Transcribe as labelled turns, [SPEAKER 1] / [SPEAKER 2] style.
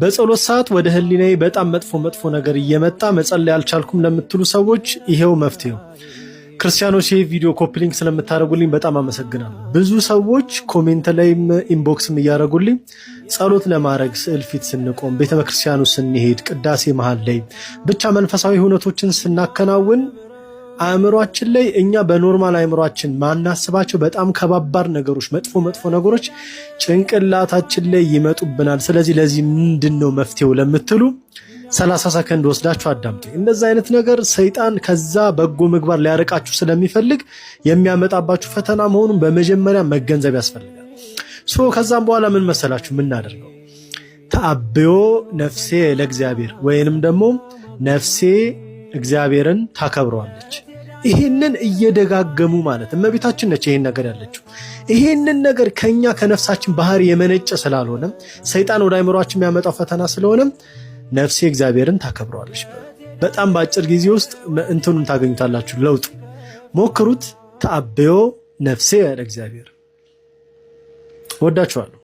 [SPEAKER 1] በጸሎት ሰዓት ወደ ህሊናዬ በጣም መጥፎ ነገር እየመጣ መጸለይ አልቻልኩም ለምትሉ ሰዎች ይሄው መፍትሄው። ክርስቲያኖች ይሄ ቪዲዮ ኮፒ ሊንክ ስለምታደርጉልኝ በጣም አመሰግናለሁ። ብዙ ሰዎች ኮሜንት ላይም ኢንቦክስም እያደረጉልኝ ጸሎት ለማድረግ ስዕል ፊት ስንቆም፣ ቤተክርስቲያኑ ስንሄድ፣ ቅዳሴ መሃል ላይ ብቻ መንፈሳዊ ሁነቶችን ስናከናውን አእምሯችን ላይ እኛ በኖርማል አእምሯችን ማናስባቸው በጣም ከባባድ ነገሮች፣ መጥፎ ነገሮች ጭንቅላታችን ላይ ይመጡብናል። ስለዚህ ለዚህ ምንድነው መፍትሄው ለምትሉ 30 ሰከንድ ወስዳችሁ አዳምጡ። እንደዛ አይነት ነገር ሰይጣን ከዛ በጎ ምግባር ሊያርቃችሁ ስለሚፈልግ የሚያመጣባችሁ ፈተና መሆኑን በመጀመሪያ መገንዘብ ያስፈልጋል። ከዛም በኋላ ምን መሰላችሁ የምናደርገው? ተአብዮ ነፍሴ ለእግዚአብሔር ወይንም ደግሞ ነፍሴ እግዚአብሔርን ታከብረዋለች። ይሄንን እየደጋገሙ ማለት እመቤታችን ነች ይሄን ነገር ያለችው። ይሄንን ነገር ከኛ ከነፍሳችን ባህሪ የመነጨ ስላልሆነ ሰይጣን ወደ አእምሮአችን የሚያመጣው ፈተና ስለሆነ ነፍሴ እግዚአብሔርን ታከብረዋለች። በጣም በአጭር ጊዜ ውስጥ እንትኑን ታገኙታላችሁ። ለውጡ ሞክሩት። ተአብዮ ነፍሴ ለእግዚአብሔር። ወዳችኋለሁ።